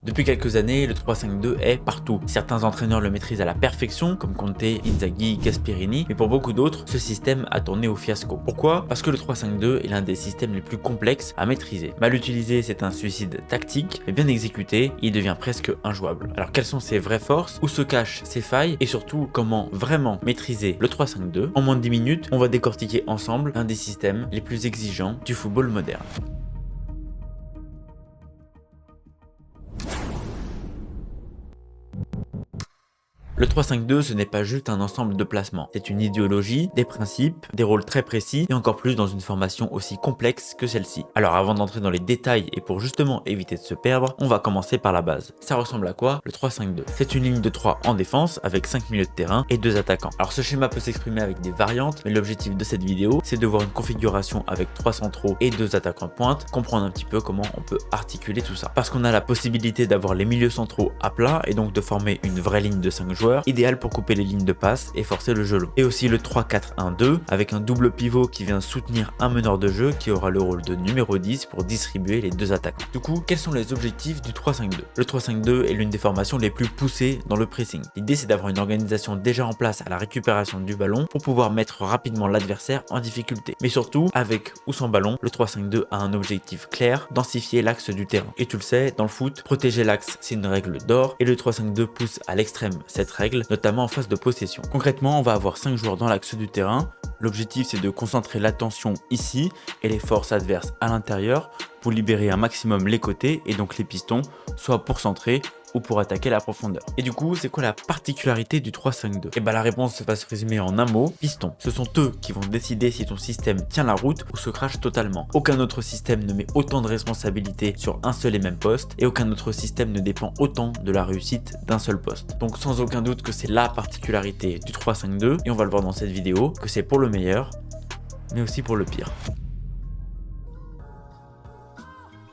Depuis quelques années, le 3-5-2 est partout. Certains entraîneurs le maîtrisent à la perfection, comme Conte, Inzaghi, Gasperini, mais pour beaucoup d'autres, ce système a tourné au fiasco. Pourquoi? Parce que le 3-5-2 est l'un des systèmes les plus complexes à maîtriser. Mal utilisé, c'est un suicide tactique, mais bien exécuté, il devient presque injouable. Alors quelles sont ses vraies forces? Où se cachent ses failles? Et surtout, comment vraiment maîtriser le 3-5-2? En moins de 10 minutes, on va décortiquer ensemble un des systèmes les plus exigeants du football moderne. Le 3-5-2, ce n'est pas juste un ensemble de placements, c'est une idéologie, des principes, des rôles très précis et encore plus dans une formation aussi complexe que celle-ci. Alors avant d'entrer dans les détails et pour justement éviter de se perdre, on va commencer par la base. Ça ressemble à quoi le 3-5-2? C'est une ligne de 3 en défense avec 5 milieux de terrain et 2 attaquants. Alors ce schéma peut s'exprimer avec des variantes, mais l'objectif de cette vidéo, c'est de voir une configuration avec 3 centraux et 2 attaquants de pointe, comprendre un petit peu comment on peut articuler tout ça. Parce qu'on a la possibilité d'avoir les milieux centraux à plat et donc de former une vraie ligne de 5 joueurs, idéal pour couper les lignes de passe et forcer le jeu long. Et aussi le 3-4-1-2 avec un double pivot qui vient soutenir un meneur de jeu qui aura le rôle de numéro 10 pour distribuer les 2 attaquants. Du coup, quels sont les objectifs du 3-5-2? Le 3-5-2 est l'une des formations les plus poussées dans le pressing. L'idée, c'est d'avoir une organisation déjà en place à la récupération du ballon pour pouvoir mettre rapidement l'adversaire en difficulté. Mais surtout, avec ou sans ballon, le 3-5-2 a un objectif clair, densifier l'axe du terrain. Et tu le sais, dans le foot, protéger l'axe, c'est une règle d'or et le 3-5-2 pousse à l'extrême cette règle, notamment en phase de possession. Concrètement, on va avoir 5 joueurs dans l'axe du terrain. L'objectif, c'est de concentrer l'attention ici et les forces adverses à l'intérieur pour libérer un maximum les côtés et donc les pistons, soit pour centrer ou pour attaquer la profondeur. Et du coup, c'est quoi la particularité du 3-5-2? Et bah la réponse va se résumer en un mot, piston. Ce sont eux qui vont décider si ton système tient la route ou se crache totalement. Aucun autre système ne met autant de responsabilités sur un seul et même poste et aucun autre système ne dépend autant de la réussite d'un seul poste. Donc sans aucun doute que c'est la particularité du 3-5-2 et on va le voir dans cette vidéo, que c'est pour le meilleur mais aussi pour le pire.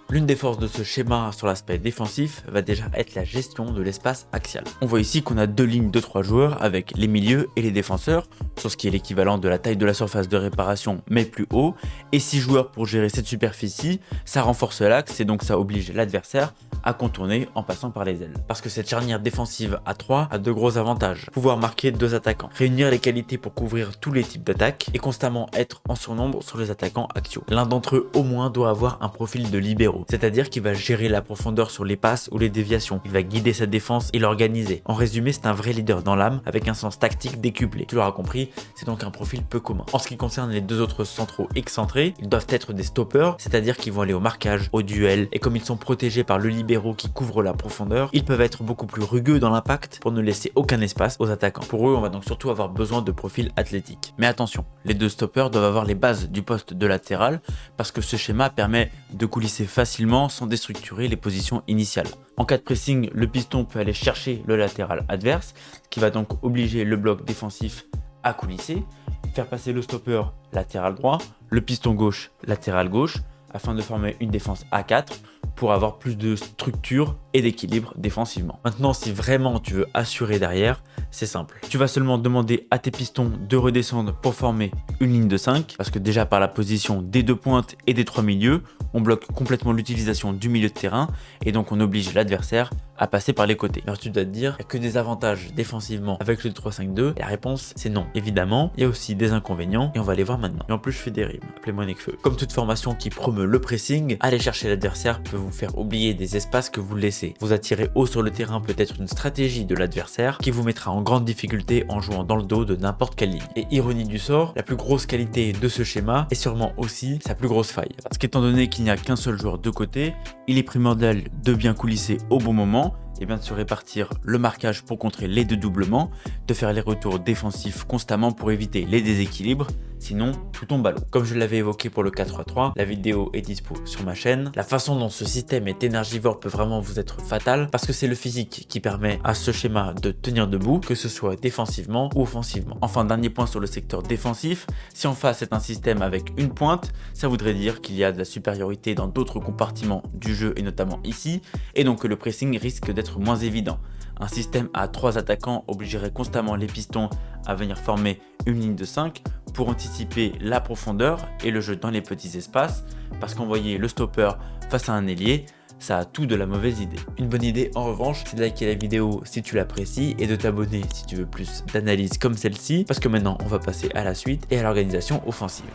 L'une des forces de ce schéma sur l'aspect défensif va déjà être la gestion de l'espace axial. On voit ici qu'on a 2 lignes de 3 joueurs avec les milieux et les défenseurs, sur ce qui est l'équivalent de la taille de la surface de réparation mais plus haut, et 6 joueurs pour gérer cette superficie. Ça renforce l'axe et donc ça oblige l'adversaire à contourner en passant par les ailes. Parce que cette charnière défensive à 3 a 2 gros avantages. Pouvoir marquer 2 attaquants, réunir les qualités pour couvrir tous les types d'attaques et constamment être en surnombre sur les attaquants axiaux. L'un d'entre eux au moins doit avoir un profil de libéraux, c'est-à-dire qu'il va gérer la profondeur sur les passes ou les déviations. Il va guider sa défense et l'organiser. En résumé, c'est un vrai leader dans l'âme avec un sens tactique décuplé. Tu l'auras compris, c'est donc un profil peu commun. En ce qui concerne les 2 autres centraux excentrés, ils doivent être des stoppers, c'est-à-dire qu'ils vont aller au marquage, au duel, et comme ils sont protégés par le libéraux qui couvre la profondeur, ils peuvent être beaucoup plus rugueux dans l'impact pour ne laisser aucun espace aux attaquants. Pour eux, on va donc surtout avoir besoin de profils athlétiques. Mais attention, les 2 stoppers doivent avoir les bases du poste de latéral parce que ce schéma permet de coulisser facilement sans déstructurer les positions initiales. En cas de pressing, le piston peut aller chercher le latéral adverse, qui va donc obliger le bloc défensif à coulisser, faire passer le stopper latéral droit, le piston gauche latéral gauche, afin de former une défense à 4 pour avoir plus de structure et d'équilibre défensivement. Maintenant, si vraiment tu veux assurer derrière, c'est simple. Tu vas seulement demander à tes pistons de redescendre pour former une ligne de 5, parce que déjà par la position des 2 pointes et des 3 milieux, on bloque complètement l'utilisation du milieu de terrain et donc on oblige l'adversaire à passer par les côtés. Alors tu dois te dire, il n'y a que des avantages défensivement avec le 3-5-2. La réponse, c'est non. Évidemment, il y a aussi des inconvénients et on va les voir maintenant. Et en plus, je fais des rimes. Appelez-moi Nekfeu. Comme toute formation qui promeut le pressing, aller chercher l'adversaire peut vous faire oublier des espaces que vous laissez. Vous attirer haut sur le terrain peut être une stratégie de l'adversaire qui vous mettra en grande difficulté en jouant dans le dos de n'importe quelle ligne. Et ironie du sort, la plus grosse qualité de ce schéma est sûrement aussi sa plus grosse faille. Parce qu'étant donné qu'il n'y a qu'un seul joueur de côté, il est primordial de bien coulisser au bon moment et bien de se répartir le marquage pour contrer les 2 doublements, de faire les retours défensifs constamment pour éviter les déséquilibres, sinon tout tombe à l'eau. Comme je l'avais évoqué pour le 4-3-3, la vidéo est dispo sur ma chaîne. La façon dont ce système est énergivore peut vraiment vous être fatale parce que c'est le physique qui permet à ce schéma de tenir debout, que ce soit défensivement ou offensivement. Enfin, dernier point sur le secteur défensif, si en face c'est un système avec une pointe, ça voudrait dire qu'il y a de la supériorité dans d'autres compartiments du jeu et notamment ici, et donc que le pressing risque d'être moins évident. Un système à 3 attaquants obligerait constamment les pistons à venir former une ligne de 5 pour anticiper la profondeur et le jeu dans les petits espaces, parce qu'envoyer le stopper face à un ailier ça a tout de la mauvaise idée. Une bonne idée en revanche, c'est de liker la vidéo si tu l'apprécies et de t'abonner si tu veux plus d'analyses comme celle-ci, parce que maintenant on va passer à la suite et à l'organisation offensive.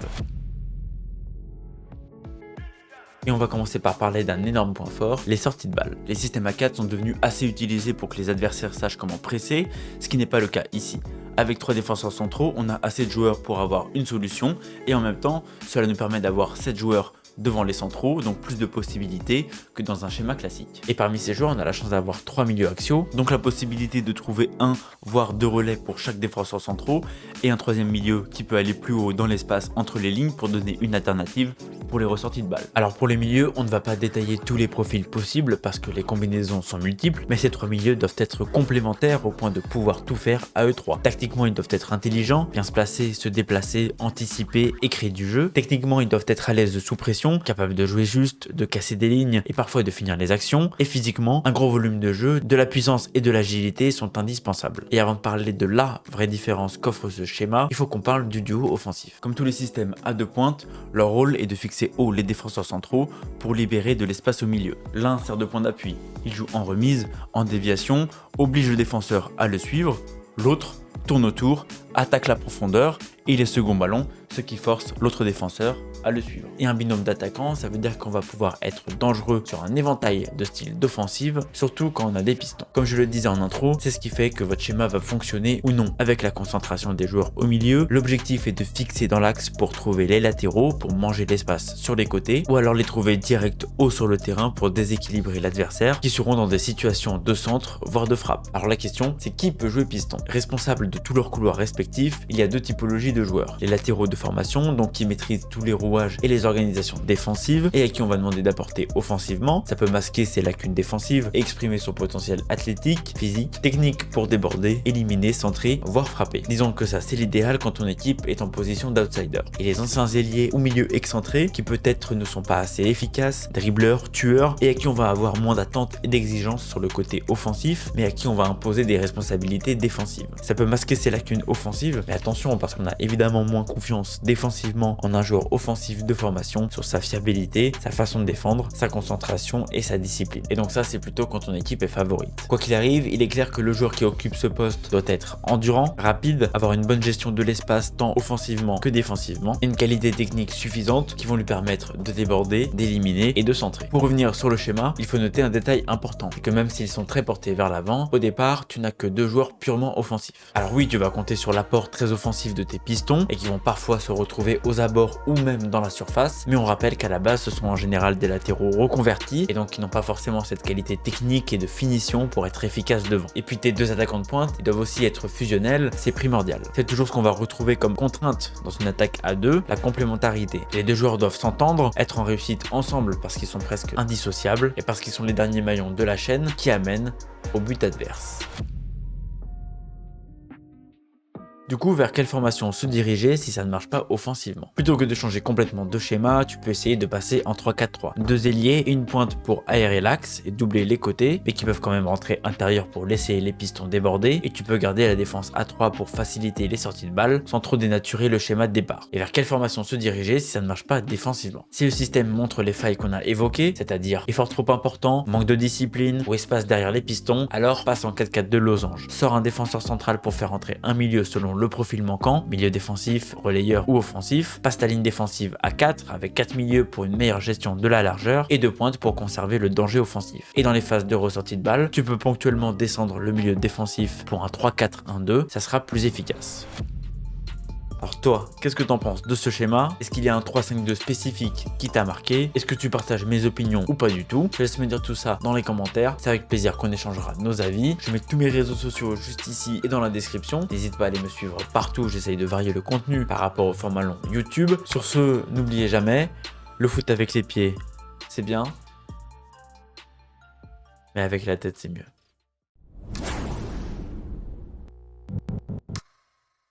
Et on va commencer par parler d'un énorme point fort, les sorties de balles. Les systèmes A4 sont devenus assez utilisés pour que les adversaires sachent comment presser, ce qui n'est pas le cas ici. Avec 3 défenseurs centraux, on a assez de joueurs pour avoir une solution, et en même temps, cela nous permet d'avoir 7 joueurs devant les centraux, donc plus de possibilités que dans un schéma classique. Et parmi ces joueurs, on a la chance d'avoir 3 milieux axiaux, donc la possibilité de trouver un voire 2 relais pour chaque défenseur centraux, et un troisième milieu qui peut aller plus haut dans l'espace entre les lignes pour donner une alternative pour les ressorties de balles. Alors pour les milieux, on ne va pas détailler tous les profils possibles parce que les combinaisons sont multiples, mais ces 3 milieux doivent être complémentaires au point de pouvoir tout faire à eux 3. Tactiquement, ils doivent être intelligents, bien se placer, se déplacer, anticiper et créer du jeu. Techniquement, ils doivent être à l'aise sous pression, capables de jouer juste, de casser des lignes et parfois de finir les actions. Et physiquement, un gros volume de jeu, de la puissance et de l'agilité sont indispensables. Et avant de parler de la vraie différence qu'offre ce schéma, il faut qu'on parle du duo offensif. Comme tous les systèmes à 2 pointes, leur rôle est de fixer haut les défenseurs centraux pour libérer de l'espace au milieu. L'un sert de point d'appui, il joue en remise, en déviation, oblige le défenseur à le suivre, l'autre tourne autour, attaque la profondeur et les seconds ballons, ce qui force l'autre défenseur à le suivre. Et un binôme d'attaquants, ça veut dire qu'on va pouvoir être dangereux sur un éventail de styles d'offensive, surtout quand on a des pistons. Comme je le disais en intro, c'est ce qui fait que votre schéma va fonctionner ou non. Avec la concentration des joueurs au milieu, l'objectif est de fixer dans l'axe pour trouver les latéraux, pour manger l'espace sur les côtés, ou alors les trouver direct haut sur le terrain pour déséquilibrer l'adversaire, qui seront dans des situations de centre, voire de frappe. Alors la question, c'est qui peut jouer piston? Responsable de tous leurs couloirs respectifs, il y a 2 typologies de joueurs. Les latéraux de formation, donc qui maîtrisent tous les rouages et les organisations défensives et à qui on va demander d'apporter offensivement. Ça peut masquer ses lacunes défensives et exprimer son potentiel athlétique, physique, technique pour déborder, éliminer, centrer, voire frapper. Disons que ça c'est l'idéal quand ton équipe est en position d'outsider. Et les anciens ailiers ou milieux excentrés qui peut-être ne sont pas assez efficaces, dribbleurs, tueurs et à qui on va avoir moins d'attentes et d'exigences sur le côté offensif mais à qui on va imposer des responsabilités défensives. Ça peut masquer ses lacunes offensives mais attention parce qu'on a évidemment moins confiance défensivement en un joueur offensif de formation sur sa fiabilité, sa façon de défendre, sa concentration et sa discipline. Et donc ça c'est plutôt quand ton équipe est favorite. Quoi qu'il arrive, il est clair que le joueur qui occupe ce poste doit être endurant, rapide, avoir une bonne gestion de l'espace tant offensivement que défensivement, et une qualité technique suffisante qui vont lui permettre de déborder, d'éliminer et de centrer. Pour revenir sur le schéma, il faut noter un détail important, c'est que même s'ils sont très portés vers l'avant, au départ tu n'as que 2 joueurs purement offensifs. Alors oui, tu vas compter sur l'apport très offensif de tes pistons et qui vont parfois se retrouver aux abords ou même dans la surface, mais on rappelle qu'à la base ce sont en général des latéraux reconvertis et donc qui n'ont pas forcément cette qualité technique et de finition pour être efficaces devant. Et puis tes 2 attaquants de pointe, ils doivent aussi être fusionnels, c'est primordial. C'est toujours ce qu'on va retrouver comme contrainte dans une attaque à 2, la complémentarité. Les 2 joueurs doivent s'entendre, être en réussite ensemble parce qu'ils sont presque indissociables et parce qu'ils sont les derniers maillons de la chaîne qui amènent au but adverse. Du coup, vers quelle formation se diriger si ça ne marche pas offensivement? Plutôt que de changer complètement de schéma, tu peux essayer de passer en 3-4-3. 2 ailiers et une pointe pour aérer l'axe et doubler les côtés, mais qui peuvent quand même rentrer intérieur pour laisser les pistons déborder, et tu peux garder la défense à 3 pour faciliter les sorties de balles sans trop dénaturer le schéma de départ. Et vers quelle formation se diriger si ça ne marche pas défensivement? Si le système montre les failles qu'on a évoquées, c'est-à-dire effort trop important, manque de discipline ou espace derrière les pistons, alors passe en 4-4 de losange. Sors un défenseur central pour faire entrer un milieu selon le profil manquant, milieu défensif, relayeur ou offensif, passe ta ligne défensive à 4 avec 4 milieux pour une meilleure gestion de la largeur et 2 pointes pour conserver le danger offensif. Et dans les phases de ressortie de balle, tu peux ponctuellement descendre le milieu défensif pour un 3-4-1-2, ça sera plus efficace. Alors toi, qu'est-ce que t'en penses de ce schéma? Est-ce qu'il y a un 3-5-2 spécifique qui t'a marqué? Est-ce que tu partages mes opinions ou pas du tout? Je te laisse me dire tout ça dans les commentaires, c'est avec plaisir qu'on échangera nos avis. Je mets tous mes réseaux sociaux juste ici et dans la description. N'hésite pas à aller me suivre partout, j'essaye de varier le contenu par rapport au format long YouTube. Sur ce, n'oubliez jamais, le foot avec les pieds, c'est bien, mais avec la tête c'est mieux.